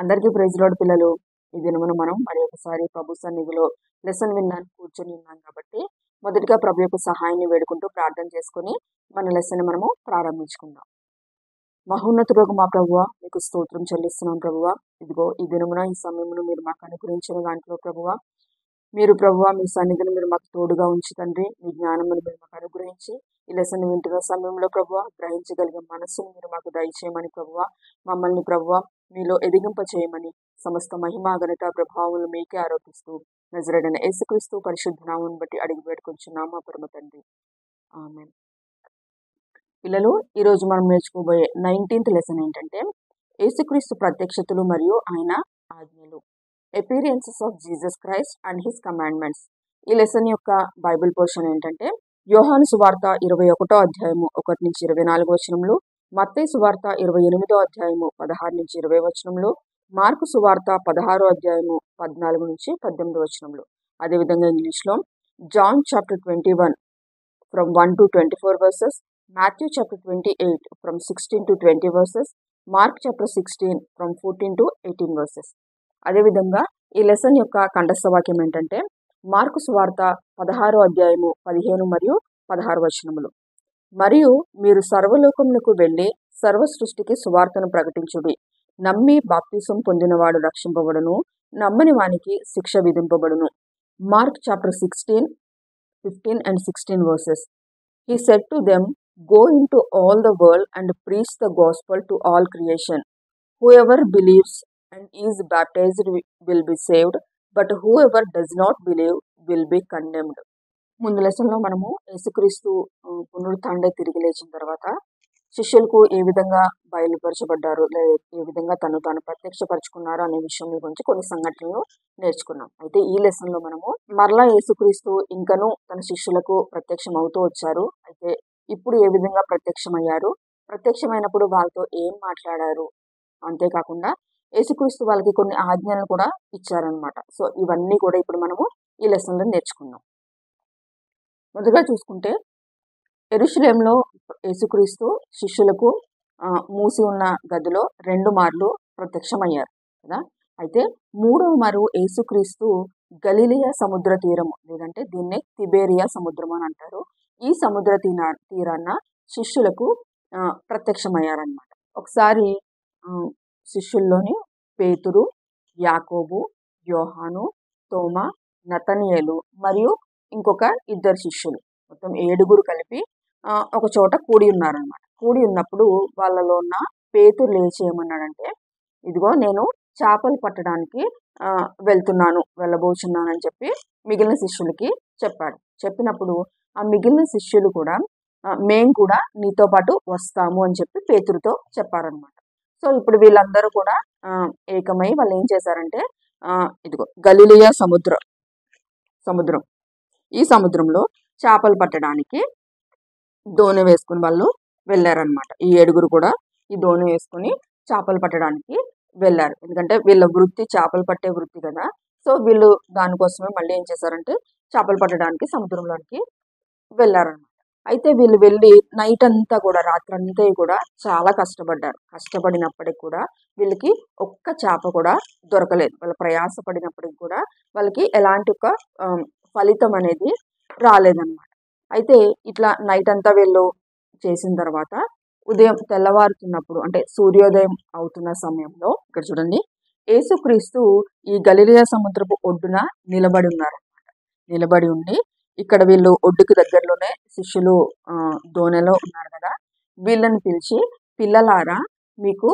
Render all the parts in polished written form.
అందరికీ praise lord పిల్లలు. ఈ దినమున మనం మరి ఒకసారి ప్రభు సన్నిధిలో లెసన్ వినడానికి కూర్చొని ఉన్నాం కాబట్టి మొదటిగా ప్రభు యొక్క సహాయాన్ని వేడుకుంటూ ప్రార్థన చేసుకుని మన లెసన్ మనము ప్రారంభించుకుందాం. మహోన్నతుడు మా ప్రభువ, మీకు స్తోత్రం చెల్లిస్తున్నాం ప్రభువ. ఇదిగో ఈ దినమున ఈ సమయమును మీరు మాకు అనుగ్రహించిన దాంట్లో ప్రభువ, మీరు ప్రభువ మీ సన్నిధిని మీరు మాకు తోడుగా ఉంచి తండ్రి, మీ జ్ఞానమును మీరు మాకు అనుగ్రహించి ఈ లెసన్ వింటున్న సమయంలో ప్రభువ గ్రహించగలిగే మనస్సును మీరు మాకు దయచేయమని ప్రభువ, మమ్మల్ని ప్రభువ మీలో ఎదిగింప చేయమని సమస్త మహిమా ఘనత ప్రభావములు మీకే ఆరోపిస్తూ నజరేయుడైన యేసుక్రీస్తు పరిశుద్ధ నామమును బట్టి అడిగి పెట్టుకుంటున్నాము మా పరమ తండ్రి. ఆమేన్. పిల్లలు, ఈరోజు మనం నేర్చుకోబోయే 19th లెసన్ ఏంటంటే యేసుక్రీస్తు ప్రత్యక్షతలు మరియు ఆయన ఆజ్ఞలు, appearances of Jesus Christ and his commandments. ఈ లెసన్ యొక్క బైబిల్ పోర్షన్ ఏంటంటే యోహాను సువార్త 21వ అధ్యాయము 1 నుంచి 24 వచనములు, మత్తయి సువార్త 28వ అధ్యాయము 16 నుంచి 20 వచనములు, మార్కు సువార్త 16వ అధ్యాయము 14 నుంచి 18 వచనములు. అదేవిధంగా ఇంగ్లీష్లో John chapter 21 from 1 to 24 verses, Matthew chapter 28 from 16 to 20 verses, Mark chapter 16 from 14 to 18 verses. అదేవిధంగా ఈ లెసన్ యొక్క కంఠస్థ వాక్యం ఏంటంటే మార్కు సువార్త 16వ అధ్యాయము 15 మరియు 16 వచనములు. మరియు మీరు సర్వలోకమునకు వెళ్ళి సర్వ సృష్టికి సువార్తను ప్రకటించుడి. నమ్మి బాప్తిసం పొందినవాడు రక్షింపబడును, నమ్మని వానికి శిక్ష విధింపబడును. Mark chapter 16, 15 and 16 verses. He said to them, go into all the world and preach the gospel to all creation. Whoever believes and is baptized will be saved, but whoever does not believe will be condemned. ముందు లెసన్లో మనము యేసుక్రీస్తు పునరుత్థానం తిరిగి లేచిన తర్వాత శిష్యులకు ఏ విధంగా బయలుపరచబడ్డారు, ఏ విధంగా తాను ప్రత్యక్షపరచుకున్నారు అనే విషయం గురించి కొన్ని సంఘటనలు నేర్చుకున్నాం. అయితే ఈ లెసన్లో మనము మరలా యేసుక్రీస్తు ఇంకనూ తన శిష్యులకు ప్రత్యక్షం అవుతూ వచ్చారు. అయితే ఇప్పుడు ఏ విధంగా ప్రత్యక్షమయ్యారు, ప్రత్యక్షమైనప్పుడు వాళ్ళతో ఏం మాట్లాడారు, అంతేకాకుండా యేసుక్రీస్తు వాళ్ళకి కొన్ని ఆజ్ఞలను కూడా ఇచ్చారనమాట. సో ఇవన్నీ కూడా ఇప్పుడు మనము ఈ లెసన్లో నేర్చుకున్నాం. మొదటగా చూసుకుంటే యెరూషలేములో యేసుక్రీస్తు శిష్యులకు మూసి ఉన్న గదిలో 2 మార్లు ప్రత్యక్షమయ్యారు కదా. అయితే 3వ మారు యేసుక్రీస్తు గలిలయ సముద్ర తీరము, లేదంటే దీన్నే తిబేరియా సముద్రం అని అంటారు, ఈ సముద్ర తీరాన్న శిష్యులకు ప్రత్యక్షమయ్యారనమాట. ఒకసారి శిష్యుల్లోని పేతురు, యాకోబు, యోహాను, తోమా, నతనియేలు మరియు ఇంకొక 2 శిష్యులు, మొత్తం 7 కలిపి ఒక చోట కూడి ఉన్నారనమాట. కూడి ఉన్నప్పుడు వాళ్ళలో ఉన్న పేతురు లేచి ఏమన్నాడంటే, ఇదిగో నేను చేపలు పట్టడానికి వెళ్ళబోచున్నానని చెప్పి మిగిలిన శిష్యులకి చెప్పాడు. చెప్పినప్పుడు ఆ మిగిలిన శిష్యులు కూడా మేము కూడా నీతో పాటు వస్తాము అని చెప్పి పేతురుతో చెప్పారనమాట. సో ఇప్పుడు వీళ్ళందరూ కూడా ఏకమై వాళ్ళు ఏం చేశారంటే ఇదిగో గలిలయ సముద్రం, ఈ సముద్రంలో చేపలు పట్టడానికి దోణి వేసుకుని వాళ్ళు వెళ్ళారనమాట. ఈ 7 కూడా ఈ దోణి వేసుకుని చేపలు పట్టడానికి వెళ్ళారు. ఎందుకంటే వీళ్ళ వృత్తి చేపలు పట్టే వృత్తి కదా. సో వీళ్ళు దానికోసమే మళ్ళీ ఏం చేశారంటే చేపలు పట్టడానికి సముద్రంలోనికి వెళ్ళారనమాట. అయితే వీళ్ళు వెళ్ళి నైట్ అంతా కూడా, రాత్రంతా కూడా చాలా కష్టపడ్డారు. కష్టపడినప్పటికి కూడా వీళ్ళకి ఒక్క చేప కూడా దొరకలేదు. వాళ్ళు ప్రయాసపడినప్పటికి కూడా వాళ్ళకి ఎలాంటి ఒక ఫలితం అనేది రాలేదన్నమాట. అయితే ఇట్లా నైట్ అంతా వీళ్ళు చేసిన తర్వాత ఉదయం తెల్లవారుతున్నప్పుడు, అంటే సూర్యోదయం అవుతున్న సమయంలో ఇక్కడ చూడండి, యేసుక్రీస్తు ఈ గలిలయ సముద్రపు ఒడ్డున నిలబడి ఉన్నారనమాట. నిలబడి ఉండి ఇక్కడ వీళ్ళు ఒడ్డుకి దగ్గరలోనే శిష్యులు దోణిలో ఉన్నారు కదా, వీళ్ళని పిలిచి, పిల్లలారా మీకు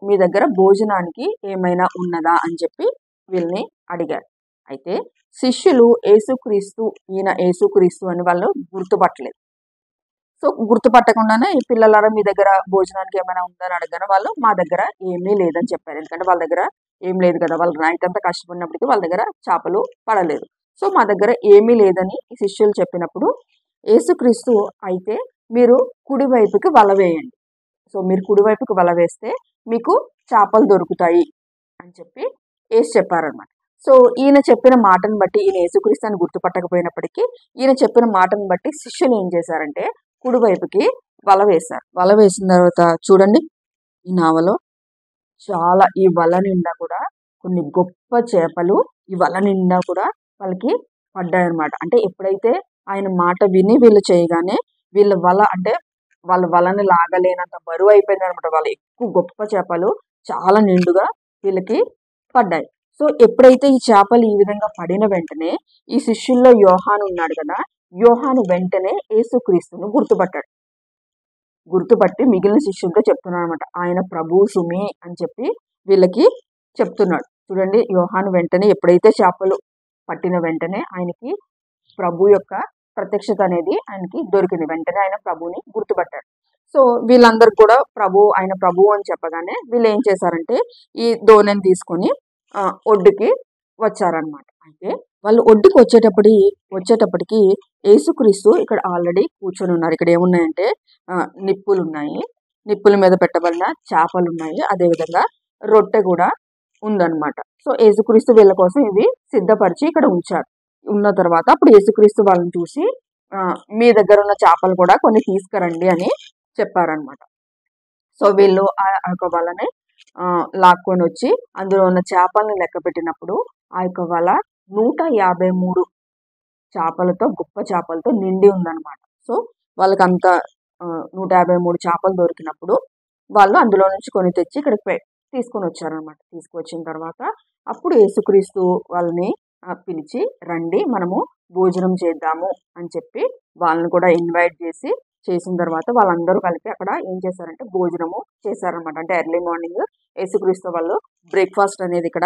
మీ దగ్గర భోజనానికి ఏమైనా ఉన్నదా అని చెప్పి వీళ్ళని అడిగారు. అయితే శిష్యులు యేసుక్రీస్తు, ఈయన యేసుక్రీస్తు అని వాళ్ళు గుర్తుపట్టలేదు. సో గుర్తుపట్టకుండానే ఈ పిల్లలారా మీ దగ్గర భోజనానికి ఏమైనా ఉందని అడగగానే వాళ్ళు మా దగ్గర ఏమీ లేదని చెప్పారు. ఎందుకంటే వాళ్ళ దగ్గర ఏం లేదు కదా, వాళ్ళు నైట్ అంతా కష్టపడినప్పటికీ వాళ్ళ దగ్గర చేపలు పడలేదు. సో మా దగ్గర ఏమీ లేదని ఈ శిష్యులు చెప్పినప్పుడు యేసుక్రీస్తు, అయితే మీరు కుడివైపుకి వల వేయండి. సో మీరు కుడివైపుకి వల వేస్తే మీకు చేపలు దొరుకుతాయి అని చెప్పి చెప్పారనమాట. సో ఈయన చెప్పిన మాటను బట్టి, ఈయన యేసుక్రీస్తు అని గుర్తుపట్టకపోయినప్పటికీ ఈయన చెప్పిన మాటను బట్టి శిష్యులు ఏం చేశారంటే కుడివైపుకి వల వేశారు. వల వేసిన తర్వాత చూడండి, ఈ నావలో చాలా ఈ వల నిండా కూడా కొన్ని గొప్ప చేపలు ఈ వల నిండా కూడా వాళ్ళకి పడ్డాయన్నమాట. అంటే ఎప్పుడైతే ఆయన మాట విని వీళ్ళు చేయగానే వీళ్ళ వల అంటే వాళ్ళ వలని లాగలేనంత బరువు అయిపోయింది అనమాట. వాళ్ళ ఎక్కువ గొప్ప చేపలు చాలా నిండుగా వీళ్ళకి పడ్డాయి. సో ఎప్పుడైతే ఈ చేపలు ఈ విధంగా పడిన వెంటనే ఈ శిష్యుల్లో యోహాను ఉన్నాడు కదా, యోహాను వెంటనే యేసుక్రీస్తును గుర్తుపట్టి మిగిలిన శిష్యులతో చెప్తున్నాడు అనమాట. ఆయన ప్రభువు సుమి అని చెప్పి వీళ్ళకి చెప్తున్నాడు. చూడండి, యోహాను వెంటనే ఎప్పుడైతే చేపలు పట్టిన వెంటనే ఆయనకి ప్రభు యొక్క ప్రత్యక్షత అనేది ఆయనకి దొరికింది. వెంటనే ఆయన ప్రభువుని గుర్తుపట్టాడు. సో వీళ్ళందరికి కూడా ఆయన ప్రభువు అని చెప్పగానే వీళ్ళు ఏం చేశారంటే ఈ దోణిని తీసుకొని ఒడ్డుకి వచ్చారనమాట. అయితే వాళ్ళు ఒడ్డుకి వచ్చేటప్పటికి యేసుక్రీస్తు ఇక్కడ ఆల్రెడీ కూర్చొని ఉన్నారు. ఇక్కడ ఏమున్నాయంటే నిప్పులు ఉన్నాయి, నిప్పుల మీద పెట్టబడిన చేపలు ఉన్నాయి, అదేవిధంగా రొట్టె కూడా ఉందన్నమాట. సో యేసుక్రీస్తు వీళ్ళ కోసం ఇవి సిద్ధపరిచి ఇక్కడ ఉంచారు. ఉన్న తర్వాత అప్పుడు యేసుక్రీస్తు వాళ్ళని చూసి మీ దగ్గర ఉన్న చేపలు కూడా కొన్ని తీసుకురండి అని చెప్పారనమాట. సో వీళ్ళు ఆ యొక్క వలని లాక్కొని వచ్చి అందులో ఉన్న చేపలను లెక్క పెట్టినప్పుడు ఆ యొక్క వల 153 చేపలతో గొప్ప చేపలతో నిండి ఉందన్నమాట. సో వాళ్ళకి అంత 153 చేపలు దొరికినప్పుడు వాళ్ళు అందులో నుంచి కొన్ని తెచ్చి ఇక్కడికి తీసుకొని వచ్చారనమాట. తీసుకొచ్చిన తర్వాత అప్పుడు యేసుక్రీస్తు వాళ్ళని పిలిచి రండి మనము భోజనం చేద్దాము అని చెప్పి వాళ్ళని కూడా ఇన్వైట్ చేసిన తర్వాత వాళ్ళందరూ కలిపి అక్కడ ఏం చేశారంటే భోజనము చేశారనమాట. అంటే ఎర్లీ మార్నింగ్ యేసుక్రీస్తు వాళ్ళు బ్రేక్ఫాస్ట్ అనేది ఇక్కడ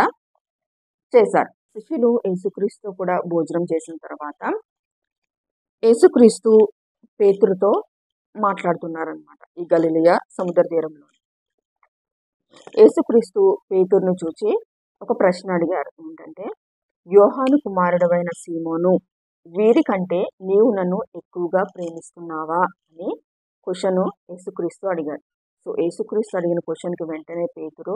చేశారు. శిష్యులు యేసుక్రీస్తు కూడా భోజనం చేసిన తర్వాత యేసుక్రీస్తు పేతురుతో మాట్లాడుతున్నారనమాట ఈ గలిలయ సముద్ర తీరంలో. యేసుక్రీస్తు పేతురును చూచి ఒక ప్రశ్న అడిగారు. ఏంటంటే, యోహాను కుమారుడవైన సీమోను, వీరికంటే నీవు నన్ను ఎక్కువగా ప్రేమిస్తున్నావా అని క్వశ్చన్ యేసుక్రీస్తు అడిగారు. సో యేసుక్రీస్తు అడిగిన క్వశ్చన్కి వెంటనే పేతురు,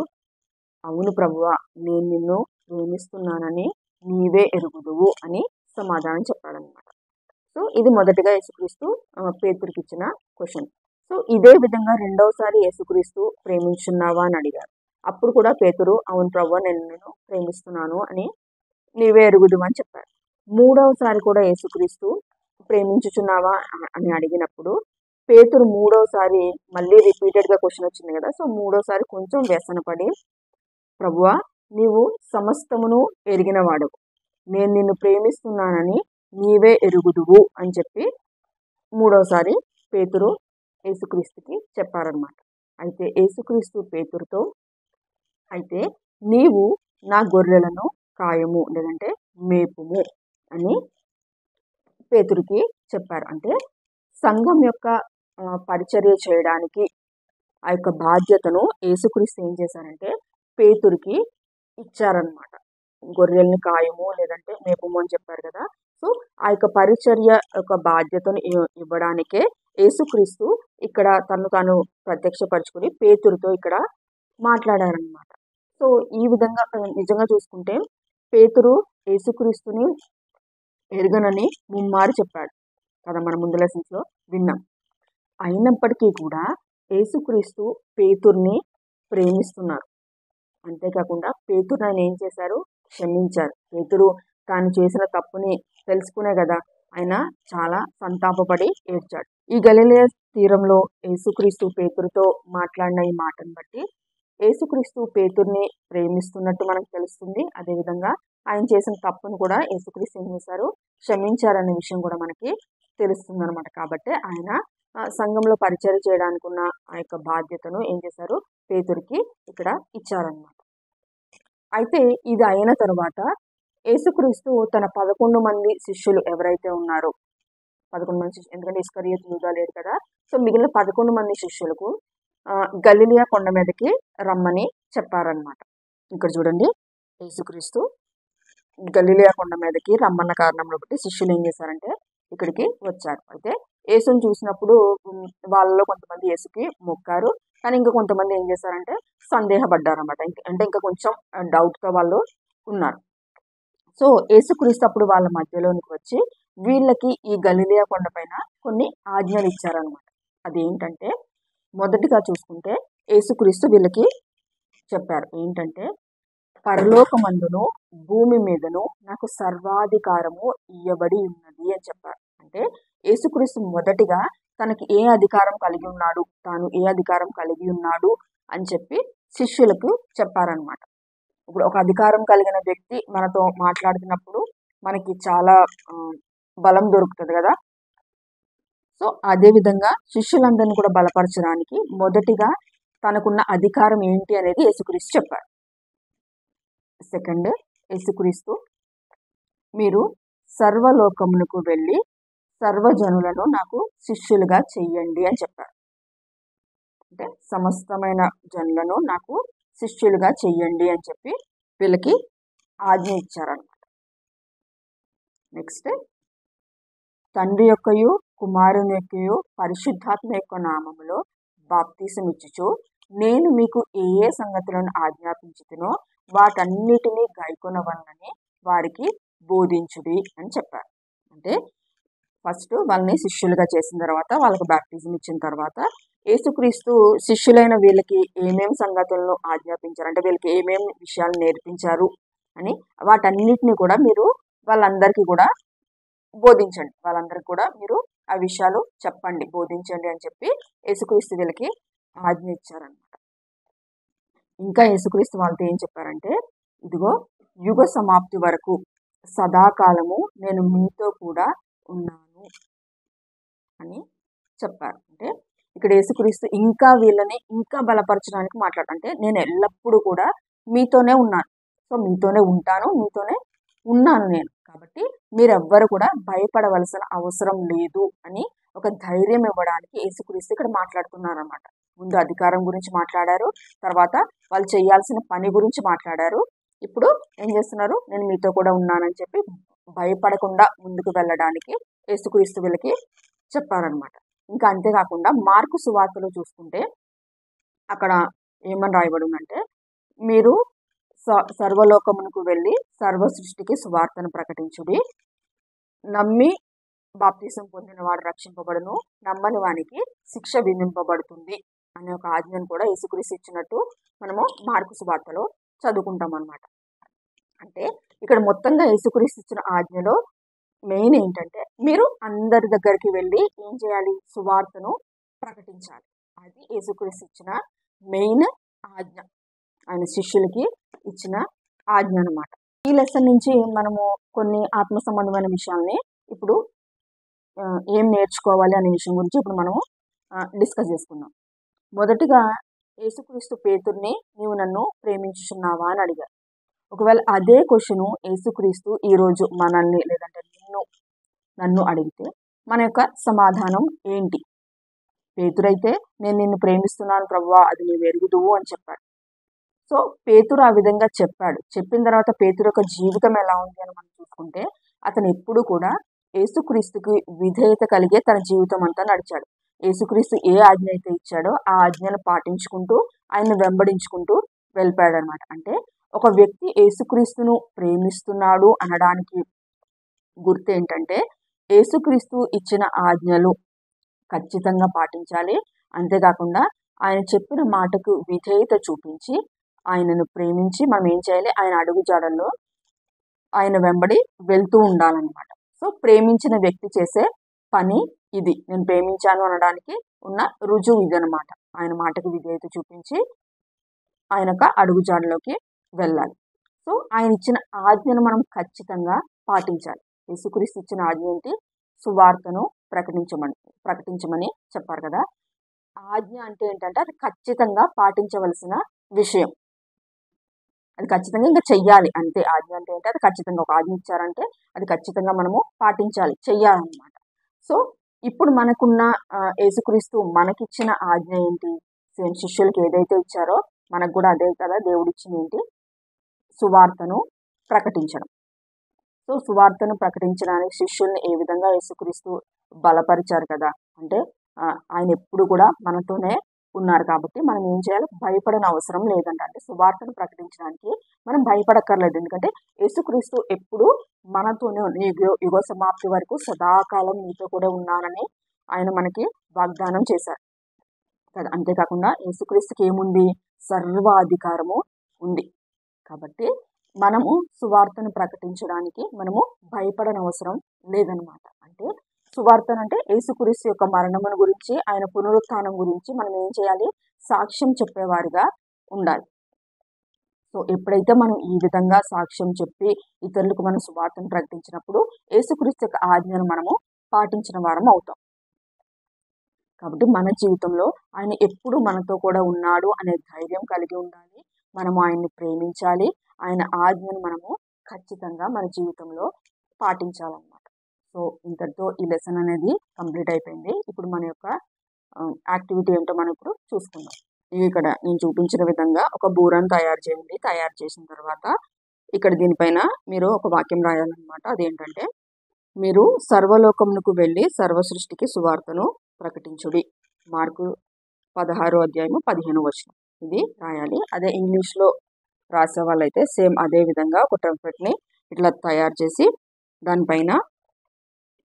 అవును ప్రభువా, నేను నిన్ను ప్రేమిస్తున్నానని నీవే ఎరుగుదువు అని సమాధానం చెప్పాడనమాట. సో ఇది మొదటిగా యేసుక్రీస్తు పేతురికి ఇచ్చిన క్వశ్చన్. సో ఇదే విధంగా రెండవసారి యేసుక్రీస్తు ప్రేమించున్నావా అని అడిగారు. అప్పుడు కూడా పేతురు, అవును ప్రభువా, నేను నిన్ను ప్రేమిస్తున్నాను అని నీవే ఎరుగుదువు అని చెప్పారు. మూడవసారి కూడా యేసుక్రీస్తు ప్రేమించుచున్నావా అని అడిగినప్పుడు పేతురు మూడవసారి మళ్ళీ రిపీటెడ్గా క్వశ్చన్ వచ్చింది కదా, సో మూడోసారి కొంచెం వ్యసనపడి, ప్రభువా, నీవు సమస్తమును ఎరిగినవాడవు, నేను నిన్ను ప్రేమిస్తున్నానని నీవే ఎరుగుదువు అని చెప్పి మూడోసారి పేతురు యేసుక్రీస్తుకి చెప్పారనమాట. అయితే యేసుక్రీస్తు పేతురుతో, అయితే నీవు నా గొర్రెలను కాయము లేదంటే మేపుము అని పేతురికి చెప్పారు. అంటే సంఘం యొక్క పరిచర్య చేయడానికి ఆ యొక్క బాధ్యతను యేసుక్రీస్తు ఏం చేశారంటే పేతురికి ఇచ్చారనమాట. గొర్రెల్ని కాయము లేదంటే మేపము అని చెప్పారు కదా. సో ఆ యొక్క పరిచర్య యొక్క బాధ్యతను ఇవ్వడానికే యేసుక్రీస్తు ఇక్కడ తాను ప్రత్యక్షపరుచుకుని పేతురుతో ఇక్కడ మాట్లాడారనమాట. సో ఈ విధంగా నిజంగా చూసుకుంటే పేతురు యేసుక్రీస్తుని ఎరుగనని ముమ్మారు చెప్పాడు కదా, మన ముందు లెసన్స్లో విన్నాం. అయినప్పటికీ కూడా యేసుక్రీస్తు పేతుర్ని ప్రేమిస్తున్నారు. అంతేకాకుండా పేతురు ఆయన ఏం చేశారు, క్షమించారు. పేతురు తాను చేసిన తప్పుని తెలుసుకునే కదా ఆయన చాలా సంతాపపడి ఏడ్చాడు. ఈ గలిలయ తీరంలో యేసుక్రీస్తు పేతురుతో మాట్లాడిన ఈ మాటను బట్టి యేసుక్రీస్తు పేతుర్ని ప్రేమిస్తున్నట్టు మనకు తెలుస్తుంది. అదేవిధంగా ఆయన చేసిన తప్పును కూడా యేసుక్రీస్తు ఏం చేశారు, క్షమించారనే విషయం కూడా మనకి తెలుస్తుంది అనమాట. కాబట్టి ఆయన సంఘంలో పరిచయం చేయడానికి ఉన్న ఆ యొక్క బాధ్యతను ఏం చేశారు, పేతురికి ఇక్కడ ఇచ్చారనమాట. అయితే ఇది అయిన తర్వాత యేసుక్రీస్తు తన 11 మంది శిష్యులు ఎవరైతే ఉన్నారో 11 మంది శిష్యులు, ఎందుకంటే ఇస్కరియోతు యూదా లేడు కదా, సో మిగిలిన 11 మంది శిష్యులకు గలిలయ కొండ మీదకి రమ్మని చెప్పారనమాట. ఇక్కడ చూడండి, యేసుక్రీస్తు గలిలయ కొండ మీదకి రమ్మన్న కారణంలో బట్టి శిష్యులు ఏం చేశారంటే ఇక్కడికి వచ్చారు. అయితే యేసుని చూసినప్పుడు వాళ్ళలో కొంతమంది యేసుకి మొక్కారు, కానీ ఇంకా కొంతమంది ఏం చేశారంటే సందేహపడ్డారన్నమాట. అంటే ఇంకా కొంచెం డౌట్తో వాళ్ళు ఉన్నారు. సో యేసుక్రీస్తు అప్పుడు వాళ్ళ మధ్యలోనికి వచ్చి వీళ్ళకి ఈ గలిలయ కొండ పైన కొన్ని ఆజ్ఞలు ఇచ్చారనమాట. అదేంటంటే మొదటిగా చూసుకుంటే యేసుక్రీస్తు వీళ్ళకి చెప్పారు. ఏంటంటే, పరలోకమందును భూమి మీదను నాకు సర్వాధికారము ఇయ్యబడి ఉన్నది అని చెప్పారు. అంటే యేసుక్రీస్తు మొదటిగా తనకి ఏ అధికారం కలిగి ఉన్నాడు, తాను ఏ అధికారం కలిగి ఉన్నాడు అని చెప్పి శిష్యులకు చెప్పారనమాట. ఇప్పుడు ఒక అధికారం కలిగిన వ్యక్తి మనతో మాట్లాడుతున్నప్పుడు మనకి చాలా బలం దొరుకుతుంది కదా. సో అదేవిధంగా శిష్యులందరినీ కూడా బలపరచడానికి మొదటిగా తనకున్న అధికారం ఏంటి అనేది యేసుక్రీస్తు చెప్పారు. సెకండ్, యేసుక్రీస్తు మీరు సర్వలోకమునకు వెళ్ళి సర్వజనులను నాకు శిష్యులుగా చెయ్యండి అని చెప్పారు. అంటే సమస్తమైన జనులను నాకు శిష్యులుగా చెయ్యండి అని చెప్పి వీళ్ళకి ఆజ్ఞ ఇచ్చారనమాట. నెక్స్ట్, తండ్రి యొక్కయు కుమారుని యొక్కయు పరిశుద్ధాత్మ యొక్క నామములో బాప్తీసం ఇచ్చుచు నేను మీకు ఏ ఏ సంగతులను ఆజ్ఞాపించుతునో వాటన్నిటినీ గైకొనవలనని వారికి బోధించుడి అని చెప్పారు. అంటే ఫస్ట్ వాళ్ళని శిష్యులుగా చేసిన తర్వాత వాళ్ళకి బాప్టిజం ఇచ్చిన తర్వాత యేసుక్రీస్తు శిష్యులైన వీళ్ళకి ఏమేమి సంగతులను ఆజ్ఞాపించారు, అంటే వీళ్ళకి ఏమేమి విషయాలు నేర్పించారు అని వాటన్నిటిని కూడా మీరు వాళ్ళందరికీ కూడా బోధించండి, వాళ్ళందరికీ కూడా మీరు ఆ విషయాలు చెప్పండి, బోధించండి అని చెప్పి యేసుక్రీస్తు వీళ్ళకి ఆజ్ఞ ఇచ్చారనమాట. ఇంకా యేసుక్రీస్తు వాళ్ళతో ఏం చెప్పారంటే, ఇదిగో యుగ సమాప్తి వరకు సదాకాలము నేను మీతో కూడా ఉన్నాను అని చెప్పారు. అంటే ఇక్కడ యేసుక్రీస్తు ఇంకా వీళ్ళని ఇంకా బలపరచడానికి అంటే నేను ఎల్లప్పుడూ కూడా మీతోనే ఉన్నాను, సో మీతోనే ఉంటాను, మీతోనే ఉన్నాను నేను, కాబట్టి మీరెవ్వరు కూడా భయపడవలసిన అవసరం లేదు అని ఒక ధైర్యం ఇవ్వడానికి యేసుక్రీస్తు ఇక్కడ మాట్లాడుతున్నారన్నమాట. ముందు అధికారం గురించి మాట్లాడారు, తర్వాత వాళ్ళు చేయాల్సిన పని గురించి మాట్లాడారు, ఇప్పుడు ఏం చేస్తున్నారు, నేను మీతో కూడా ఉన్నానని చెప్పి భయపడకుండా ముందుకు వెళ్ళడానికి యేసుక్రీస్తు వీళ్ళకి చెప్పారనమాట. ఇంకా అంతేకాకుండా మార్కు సువార్తలో చూసుకుంటే అక్కడ ఏమని రాయబడి ఉందంటే, మీరు సర్వలోకమునకు వెళ్ళి సర్వ సృష్టికి సువార్తను ప్రకటించుడి, నమ్మి బాప్తిసం పొందిన వాడు రక్షింపబడును, నమ్మని వానికి శిక్ష విధింపబడుతుంది అనే ఒక ఆజ్ఞను కూడా యేసుక్రీస్తు ఇచ్చినట్టు మనము మార్కు సువార్తలో చదువుకుంటాం అన్నమాట. అంటే ఇక్కడ మొత్తంగా యేసుక్రీస్తు ఇచ్చిన ఆజ్ఞలో మెయిన్ ఏంటంటే, మీరు అందరి దగ్గరికి వెళ్ళి ఏం చేయాలి, సువార్తను ప్రకటించాలి. అది యేసుక్రీస్తు ఇచ్చిన మెయిన్ ఆజ్ఞ, ఆయన శిష్యులకి ఇచ్చిన ఆజ్ఞ అనమాట. ఈ లెసన్ నుంచి మనము కొన్ని ఆత్మ సంబంధమైన విషయాల్ని ఇప్పుడు ఏం నేర్చుకోవాలి అనే విషయం గురించి ఇప్పుడు మనము డిస్కస్ చేసుకుందాం. మొదటిగా యేసుక్రీస్తు పేతుర్ని నీవు నన్ను ప్రేమించుచున్నావా అని అడిగారు. ఒకవేళ అదే క్వశ్చన్ యేసుక్రీస్తు ఈరోజు మనల్ని లేదంటే నన్ను అడిగితే మన యొక్క సమాధానం ఏంటి? పేతురైతే నేను నిన్ను ప్రేమిస్తున్నాను ప్రభువా, అది నీవు ఎరుగుదువు అని చెప్పాడు. సో పేతురు ఆ విధంగా చెప్పాడు. చెప్పిన తర్వాత పేతురు యొక్క జీవితం ఎలా ఉంది అని మనం చూసుకుంటే, అతను ఎప్పుడు కూడా యేసుక్రీస్తుకి విధేయత కలిగే తన జీవితం అంతా నడిచాడు. యేసుక్రీస్తు ఏ ఆజ్ఞ అయితే ఇచ్చాడో ఆ ఆజ్ఞను పాటించుకుంటూ ఆయన వెంబడించుకుంటూ వెళ్ళిపోయాడు అనమాట. అంటే ఒక వ్యక్తి యేసుక్రీస్తును ప్రేమిస్తున్నాడు అనడానికి గుర్తు ఏంటంటే, యేసుక్రీస్తు ఇచ్చిన ఆజ్ఞలు ఖచ్చితంగా పాటించాలి, అంతేకాకుండా ఆయన చెప్పిన మాటకు విధేయత చూపించి ఆయనను ప్రేమించి మనం ఏం చేయాలి, ఆయన అడుగు జాడల్లో ఆయన వెంబడి వెళ్తూ ఉండాలన్నమాట. సో ప్రేమించిన వ్యక్తి చేసే పని ఇది. నేను ప్రేమించాను అనడానికి ఉన్న రుజువు ఇది అనమాట. ఆయన మాటకు విధేయత చూపించి ఆయన యొక్క అడుగు జాడలోకి వెళ్ళాలి. సో ఆయన ఇచ్చిన ఆజ్ఞను మనం ఖచ్చితంగా పాటించాలి. యేసుక్రీస్తు ఇచ్చిన ఆజ్ఞ ఏంటి? సువార్తను ప్రకటించమని చెప్పారు కదా. ఆజ్ఞ అంటే ఏంటంటే అది ఖచ్చితంగా పాటించవలసిన విషయం, అది ఖచ్చితంగా ఇంకా చెయ్యాలి అంతే. ఆజ్ఞ అంటే ఏంటి? అది ఖచ్చితంగా ఒక ఆజ్ఞ ఇచ్చారంటే అది ఖచ్చితంగా మనము పాటించాలి, చెయ్యాలన్నమాట. సో ఇప్పుడు మనకున్న యేసుక్రీస్తు మనకిచ్చిన ఆజ్ఞ ఏంటి? సేమ్ శిష్యులకి ఏదైతే ఇచ్చారో మనకు కూడా అదే కదా దేవుడు ఇచ్చింది ఏంటి? సువార్తను ప్రకటించడం. సో సువార్తను ప్రకటించడానికి శిష్యుల్ని ఏ విధంగా యేసుక్రీస్తు బలపరిచారు కదా. అంటే ఆయన ఎప్పుడు కూడా మనతోనే ఉన్నారు కాబట్టి మనం ఏం చేయాలి, భయపడని అవసరం లేదంట. అంటే సువార్తను ప్రకటించడానికి మనం భయపడక్కర్లేదు, ఎందుకంటే యేసుక్రీస్తు ఎప్పుడు మనతోనే యుగ సమాప్తి వరకు సదాకాలం మీతో కూడా ఉన్నానని ఆయన మనకి వాగ్దానం చేశారు కదా. అంతేకాకుండా యేసుక్రీస్తుకి ఏముంది, సర్వాధికారము ఉంది. కాబట్టి మనము సువార్తను ప్రకటించడానికి మనము భయపడనవసరం లేదనమాట. అంటే సువార్తను అంటే యేసుక్రీస్తు యొక్క మరణమును గురించి, ఆయన పునరుత్థానం గురించి మనం ఏం చేయాలి? సాక్ష్యం చెప్పేవారిగా ఉండాలి. సో ఎప్పుడైతే మనం ఈ విధంగా సాక్ష్యం చెప్పి ఇతరులకు మనం సువార్తను ప్రకటించినప్పుడు యేసుక్రీస్తు యొక్క ఆజ్ఞను మనము పాటించిన వారం అవుతాం. కాబట్టి మన జీవితంలో ఆయన ఎప్పుడు మనతో కూడా ఉన్నాడు అనే ధైర్యం కలిగి ఉండాలి. మనము ఆయన్ని ప్రేమించాలి. ఆయన ఆజ్ఞను మనము ఖచ్చితంగా మన జీవితంలో పాటించాలన్నమాట. సో ఇంతటితో ఈ లెసన్ అనేది కంప్లీట్ అయిపోయింది. ఇప్పుడు మన యొక్క యాక్టివిటీ ఏంటో మనం ఇప్పుడు చూసుకుందాం. ఇక్కడ నేను చూపించిన విధంగా ఒక బూరను తయారు చేయండి. తయారు చేసిన తర్వాత ఇక్కడ దీనిపైన మీరు ఒక వాక్యం రాయాలన్నమాట. అదేంటంటే, మీరు సర్వలోకమునకు వెళ్ళి సర్వ సృష్టికి సువార్తను ప్రకటించుడి. మార్కు 16:15 ఇది రాయాలి. అదే ఇంగ్లీష్లో రాసే వాళ్ళైతే సేమ్ అదే విధంగా ఒక టెంప్లెట్ని ఇట్లా తయారు చేసి దానిపైన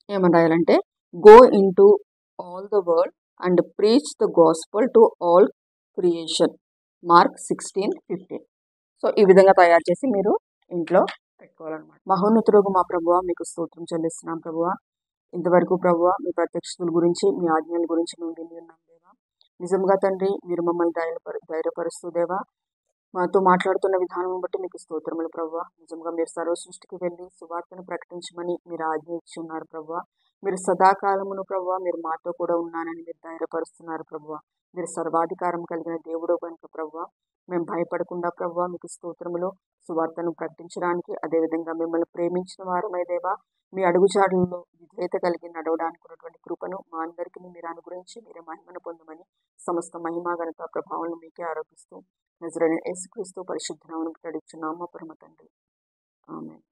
ఏమని రాయాలంటే, go in to all the world and preach the gospel to all creation. Mark 16:15. So ఈ విధంగా తయారు చేసి మీరు ఇంట్లో పెట్టుకోవాలన్నమాట. మహోన్నతుడగు మా ప్రభువా, మీకు స్తోత్రం చెల్లిస్తున్నాం ప్రభువా. ఇంతవరకు ప్రభువా మీ ప్రత్యక్షతల గురించి, మీ ఆజ్ఞల గురించి మేము విని ఉన్నాం దేవా. నిజంగా తండ్రి, మీరు మమ్మల్ని ధైర్యపరుస్తూ దేవా మాతో మాట్లాడుతున్న విధానం బట్టి మీకు స్తోత్రములు ప్రభువా. నిజంగా మీరు సర్వ సృష్టికి వెళ్ళి సువార్తను ప్రకటించమని మీరు ఆజ్ఞ ఇచ్చి ఉన్నారు ప్రభువా. మీరు సదాకాలమును ప్రభువా మీరు మాతో కూడా ఉన్నానని మీరు ధైర్యపరుస్తున్నారు ప్రభువా. మీరు సర్వాధికారం కలిగిన దేవుడు కనుక ప్రభువా మేము భయపడకుండా ప్రభువా మీకు స్తోత్రములు సువార్తను ప్రకటించడానికి, అదేవిధంగా మిమ్మల్ని ప్రేమించిన వారమై దేవా మీ అడుగుజాడల్లో విధేయత కలిగి నడవడానికి ఉన్నటువంటి కృపను మా అందరికీ మీరు అనుగ్రహించి మీరే మహిమను పొందమని సమస్త మహిమా ఘనత ప్రభావాలను మీకే ఆరోపిస్తూ నజరేయుడైన యేసుక్రీస్తు పరిశుద్ధ నామమున అడుగుచున్నాము పరమ తండ్రి. ఆమేన్.